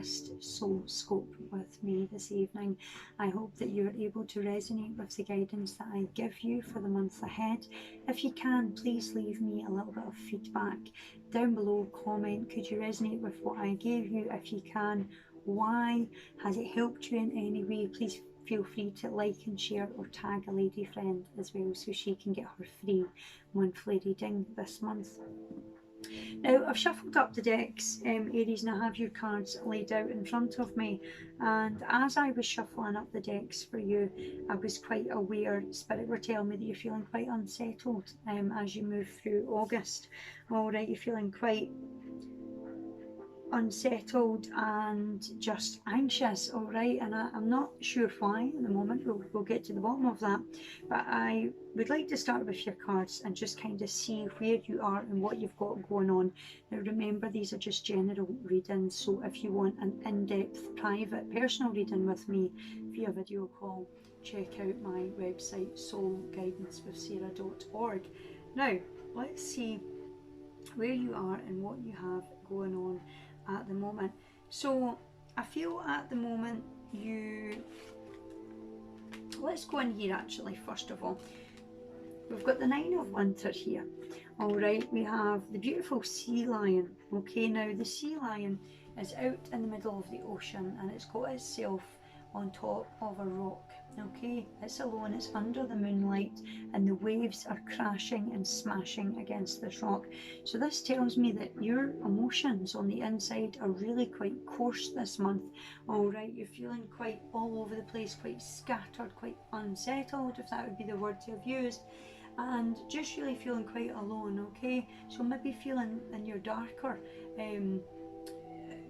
August soul scope with me this evening. I hope that you're able to resonate with the guidance that I give you for the month ahead. If you can, please leave me a little bit of feedback down below. Comment, could you resonate with what I gave you? If you can, why? Has it helped you in any way? Please feel free to like and share or tag a lady friend as well so she can get her free monthly reading this month. Now, I've shuffled up the decks, Aries, and I have your cards laid out in front of me. And as I was shuffling up the decks for you, I was quite aware, Spirit were telling me that you're feeling quite unsettled as you move through August. All right, you're feeling quite unsettled and just anxious, all right, and I'm not sure why at the moment. We'll get to the bottom of that, but I would like to start with your cards and just kind of see where you are and what you've got going on. Now remember, these are just general readings, so if you want an in-depth private personal reading with me via video call, check out my website soulguidancewithsarah.org. Now let's see where you are and what you have going on at the moment. So I feel at the moment let's go in here actually. First of all, we've got the Nine of Winter here. All right, we have the beautiful sea lion. Okay, now the sea lion is out in the middle of the ocean and it's got itself on top of a rock. Okay, it's alone, it's under the moonlight, and the waves are crashing and smashing against this rock. So this tells me that your emotions on the inside are really quite coarse this month. All right, you're feeling quite all over the place, quite scattered, quite unsettled, if that would be the word to have used, and just really feeling quite alone. Okay, so maybe feeling in your darker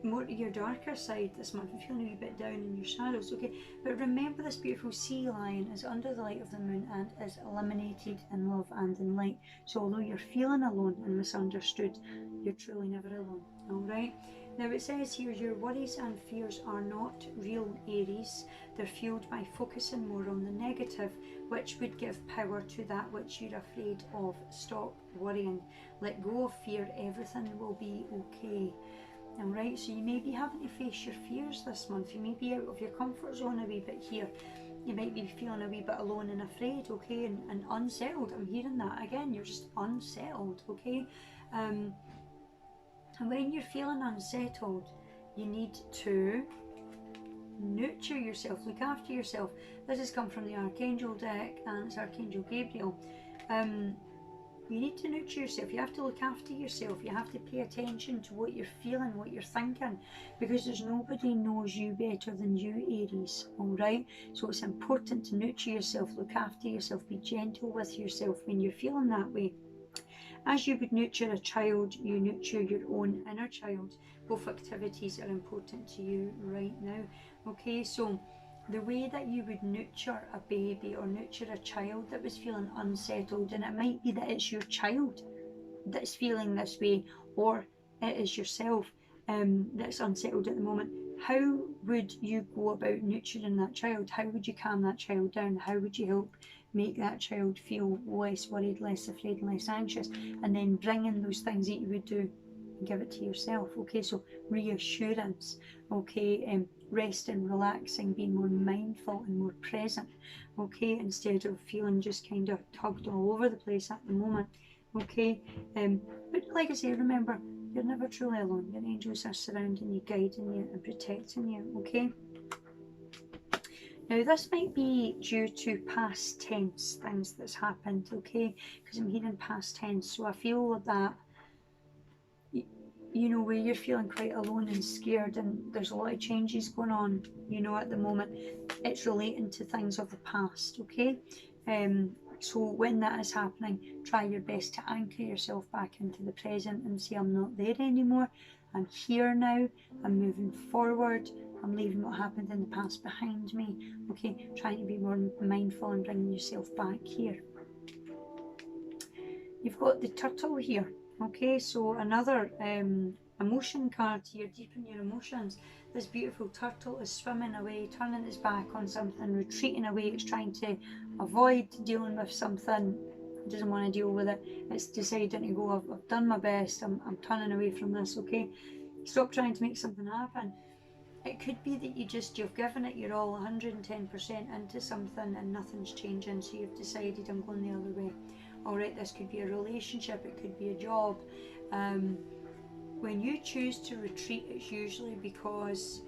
more to your darker side this month. You're feeling a wee bit down in your shadows, okay? But remember, this beautiful sea lion is under the light of the moon and is illuminated in love and in light. So although you're feeling alone and misunderstood, you're truly never alone, all right? Now it says here, your worries and fears are not real, Aries. They're fueled by focusing more on the negative, which would give power to that which you're afraid of. Stop worrying. Let go of fear. Everything will be okay. Alright, so you may be having to face your fears this month. You may be out of your comfort zone a wee bit here. You might be feeling a wee bit alone and afraid, okay, and unsettled. I'm hearing that again, you're just unsettled, okay? And when you're feeling unsettled, you need to nurture yourself, look after yourself. This has come from the Archangel deck, and it's Archangel Gabriel. You need to nurture yourself. You have to look after yourself. You have to pay attention to what you're feeling, what you're thinking, because there's nobody knows you better than you, Aries, all right? So it's important to nurture yourself, look after yourself, be gentle with yourself when you're feeling that way. As you would nurture a child, you nurture your own inner child. Both activities are important to you right now, okay? So the way that you would nurture a baby or nurture a child that was feeling unsettled, and it might be that it's your child that's feeling this way, or it is yourself that's unsettled at the moment. How would you go about nurturing that child? How would you calm that child down? How would you help make that child feel less worried, less afraid, and less anxious? And then bring in those things that you would do and give it to yourself, okay? So reassurance, okay, resting, relaxing, being more mindful and more present, okay, instead of feeling just kind of tugged all over the place at the moment, okay? But like I say, remember, you're never truly alone. Your angels are surrounding you, guiding you and protecting you, okay? Now this might be due to past tense things that's happened, okay? Because I'm hearing past tense, so I feel that, you know, where you're feeling quite alone and scared and there's a lot of changes going on, you know, at the moment, it's relating to things of the past, okay? So when that is happening, try your best to anchor yourself back into the present and say, I'm not there anymore, I'm here now, I'm moving forward, I'm leaving what happened in the past behind me, okay? Trying to be more mindful and bringing yourself back here. You've got the turtle here, okay? So another emotion card here, deepen your emotions. This beautiful turtle is swimming away, turning its back on something, retreating away. It's trying to avoid dealing with something. It doesn't want to deal with it. It's deciding to go, I've done my best, I'm turning away from this, okay? Stop trying to make something happen. It could be that you've given it your all, 110% into something, and nothing's changing, so you've decided I'm going the other way. Alright, this could be a relationship, it could be a job. When you choose to retreat, it's usually because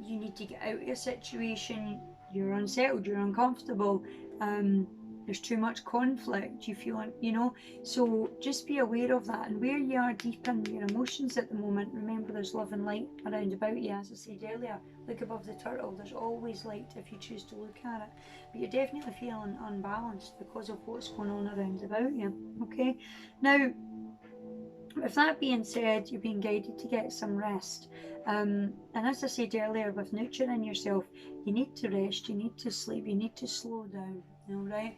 you need to get out of a situation, you're unsettled, you're uncomfortable, there's too much conflict, you feel, you know, so just be aware of that. And where you are deep in your emotions at the moment, remember there's love and light around about you. As I said earlier, look above the turtle, there's always light if you choose to look at it. But you're definitely feeling unbalanced because of what's going on around about you. Okay, now with that being said, you're being guided to get some rest. And as I said earlier, with nurturing yourself, you need to rest, you need to sleep, you need to slow down. Alright?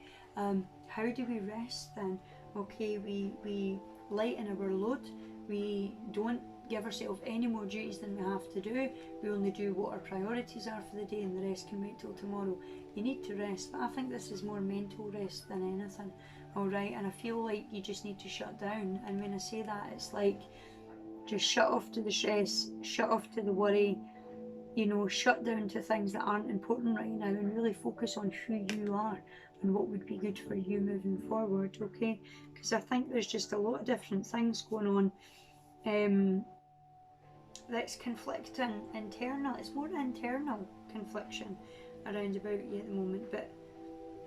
How do we rest then? Okay, we lighten our load, we don't give ourselves any more duties than we have to do, we only do what our priorities are for the day, and the rest can wait till tomorrow. You need to rest, but I think this is more mental rest than anything. Alright, and I feel like you just need to shut down, and when I say that, it's like just shut off to the stress, shut off to the worry, you know, shut down to things that aren't important right now, and really focus on who you are and what would be good for you moving forward. Okay, because I think there's just a lot of different things going on that's conflicting internal. It's more internal confliction around about you at the moment, but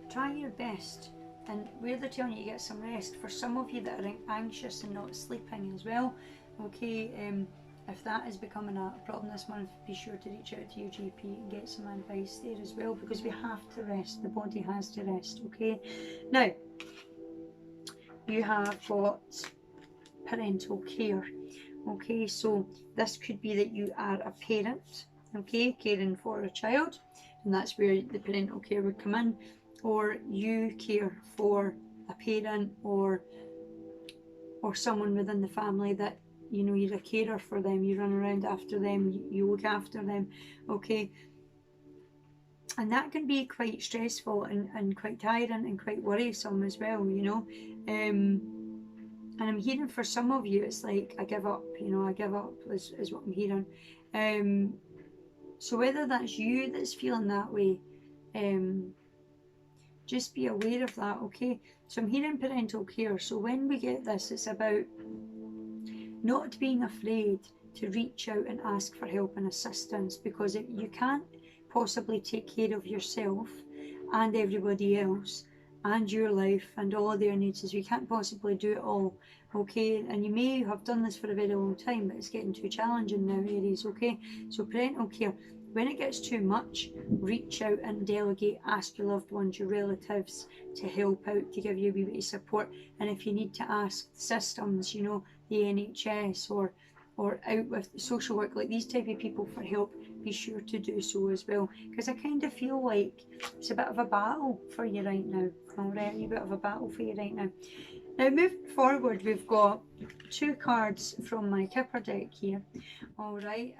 try your best. And where they're telling you to get some rest, for some of you that are anxious and not sleeping as well, okay, if that is becoming a problem this month, be sure to reach out to your GP and get some advice there as well, because we have to rest, the body has to rest. Okay, now you have got parental care. Okay, so this could be that you are a parent, okay, caring for a child, and that's where the parental care would come in, or you care for a parent or someone within the family that, you know, you're a carer for them, you run around after them, you look after them. Okay, and that can be quite stressful and quite tiring and quite worrisome as well, you know. And I'm hearing for some of you it's like I give up, you know, I give up is what I'm hearing. So whether that's you that's feeling that way, just be aware of that. Okay, so I'm hearing parental care, so when we get this, it's about not being afraid to reach out and ask for help and assistance, because you can't possibly take care of yourself and everybody else and your life and all of their needs, as we can't possibly do it all. Okay, and you may have done this for a very long time, but it's getting too challenging now, Aries. Okay, so parental care, when it gets too much, reach out and delegate, ask your loved ones, your relatives to help out, to give you a wee bit of support. And if you need to ask systems, you know, the NHS or out with social work, like these type of people for help, be sure to do so as well, because I kind of feel like it's a bit of a battle for you right now. Alright, a wee bit of a battle for you right now. Now moving forward, we've got two cards from my Kipper deck here. Alright,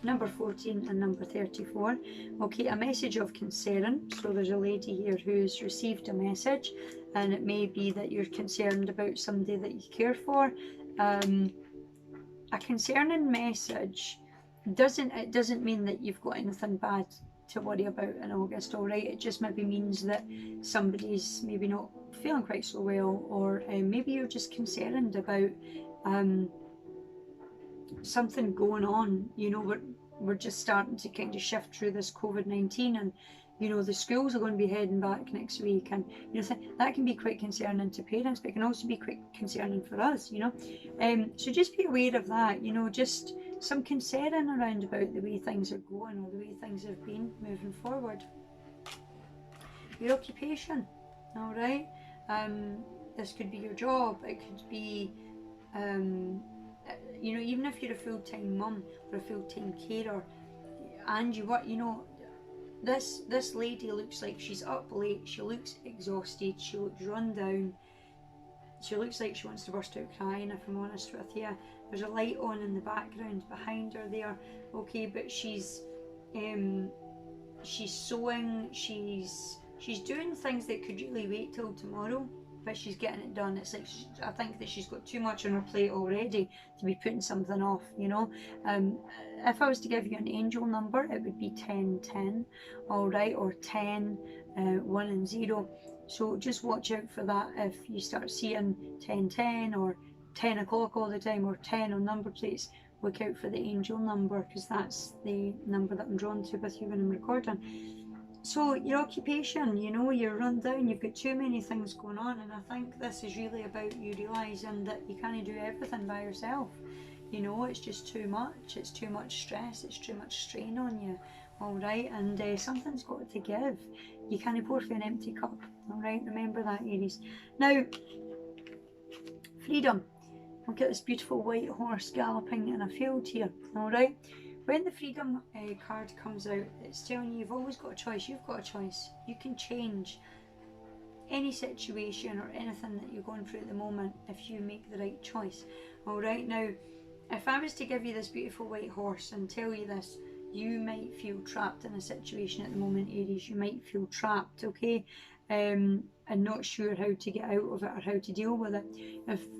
number 14 and number 34. Okay, a message of concern. So there's a lady here who's received a message, and it may be that you're concerned about somebody that you care for. A concerning message doesn't mean that you've got anything bad to worry about in August. All right, it just maybe means that somebody's maybe not feeling quite so well, or maybe you're just concerned about something going on. You know, we're just starting to kind of shift through this COVID-19, and you know the schools are going to be heading back next week, and you know that can be quite concerning to parents, but it can also be quite concerning for us, you know. So just be aware of that, you know, just some concern around about the way things are going or the way things have been moving forward. Your occupation, all right, this could be your job, it could be you know, even if you're a full-time mum or a full-time carer and you work, you know, this lady looks like she's up late, she looks exhausted, she looks run down, she looks like she wants to burst out crying, if I'm honest with you. There's a light on in the background behind her there, okay, but she's sewing, she's doing things that could really wait till tomorrow, but she's getting it done. It's like I think that she's got too much on her plate already to be putting something off, you know. If I was to give you an angel number, it would be 1010, all right, or 10, 1 and 0. So just watch out for that. If you start seeing 1010 or 10 o'clock all the time, or 10 on number plates, look out for the angel number, because that's the number that I'm drawn to with you when I'm recording. So your occupation, you know, you're run down, you've got too many things going on, and I think this is really about you realising that you can't do everything by yourself. You know, it's just too much, it's too much stress, it's too much strain on you, alright, and something's got to give. You can't pour from an empty cup, alright, remember that, Aries. Now, freedom. We'll get this beautiful white horse galloping in a field here, alright. When the freedom card comes out, it's telling you you've always got a choice. You've got a choice. You can change any situation or anything that you're going through at the moment if you make the right choice. Alright, now, if I was to give you this beautiful white horse and tell you this, you might feel trapped in a situation at the moment, Aries. You might feel trapped, okay? And not sure how to get out of it or how to deal with it.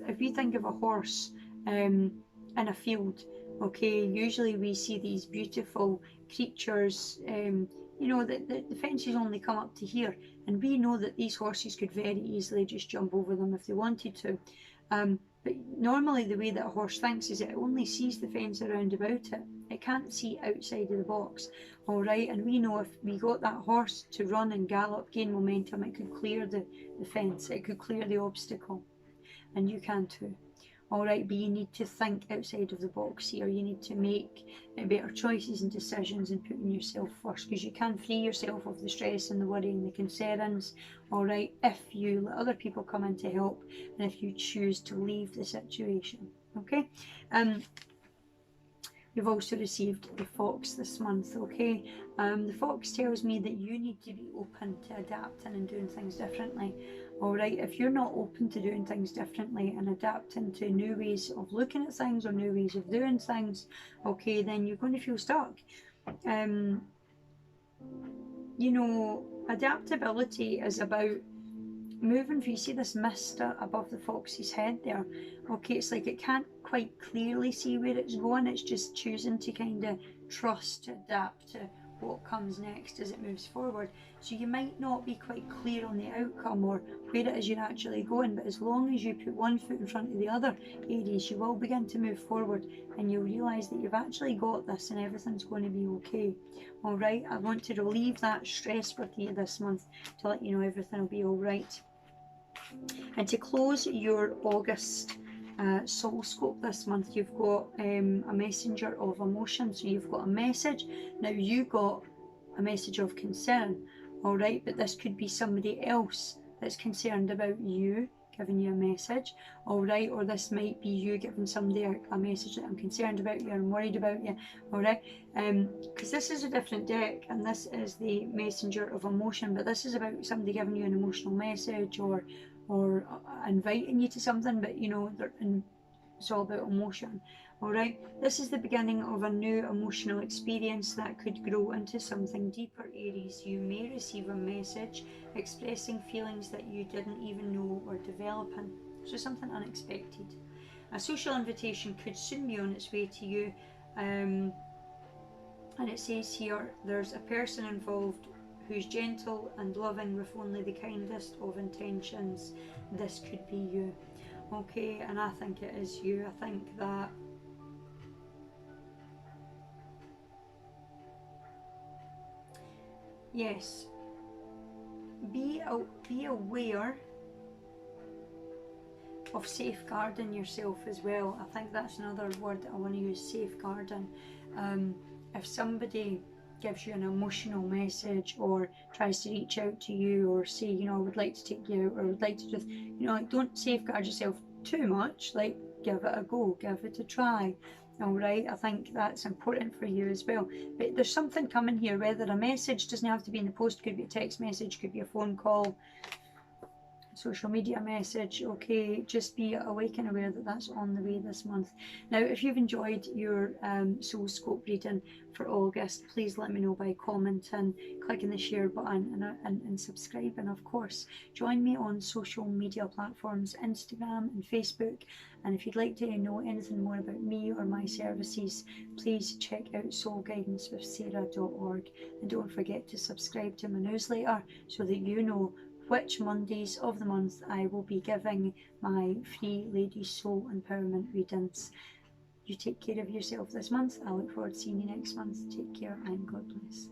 If you think of a horse in a field, okay, usually we see these beautiful creatures, you know, the fences only come up to here, and we know that these horses could very easily just jump over them if they wanted to. But normally the way that a horse thinks is it only sees the fence around about it. It can't see outside of the box, alright, and we know if we got that horse to run and gallop, gain momentum, it could clear the fence, it could clear the obstacle, and you can too. Alright, but you need to think outside of the box here. You need to make better choices and decisions and putting yourself first, because you can free yourself of the stress and the worry and the concerns, alright, if you let other people come in to help and if you choose to leave the situation, okay? You've also received the Fox this month, okay? The Fox tells me that you need to be open to adapting and doing things differently. Alright, if you're not open to doing things differently and adapting to new ways of looking at things or new ways of doing things, okay, then you're going to feel stuck. You know, adaptability is about moving. You see this mist above the fox's head there, okay, it's like it can't quite clearly see where it's going, it's just choosing to kind of trust, to adapt to what comes next as it moves forward. So you might not be quite clear on the outcome or where it is you're actually going, but as long as you put one foot in front of the other, Aries, you will begin to move forward and you'll realise that you've actually got this and everything's going to be okay. Alright, I want to relieve that stress with you this month to let you know everything will be alright. And to close your August Horoscope this month, you've got a messenger of emotion. So you've got a message. Now you got a message of concern, alright, but this could be somebody else that's concerned about you, giving you a message, alright, or this might be you giving somebody a message that I'm concerned about you, I'm worried about you, alright, because this is a different deck and this is the messenger of emotion, but this is about somebody giving you an emotional message or inviting you to something, but you know, it's all about emotion. Alright, this is the beginning of a new emotional experience that could grow into something deeper, Aries. You may receive a message expressing feelings that you didn't even know were developing, so something unexpected. A social invitation could soon be on its way to you, and it says here there's a person involved who's gentle and loving with only the kindest of intentions. This could be you, okay, and I think it is you. I think that yes, be aware of safeguarding yourself as well. I think that's another word that I want to use, safeguarding. If somebody gives you an emotional message or tries to reach out to you or say, you know, I would like to take you out, or I would like to just, you know, like, don't safeguard yourself too much, like give it a go, give it a try. Alright, I think that's important for you as well. But there's something coming here, whether a message doesn't have to be in the post, could be a text message, could be a phone call, social media message, okay? Just be awake and aware that that's on the way this month. Now, if you've enjoyed your soul scope reading for August, please let me know by commenting, clicking the share button, and subscribing, of course. Join me on social media platforms, Instagram and Facebook. And if you'd like to know anything more about me or my services, please check out soulguidancewithsarah.org, and don't forget to subscribe to my newsletter so that you know which Mondays of the month I will be giving my free Ladies Soul Empowerment readings. You take care of yourself this month. I look forward to seeing you next month. Take care and God bless.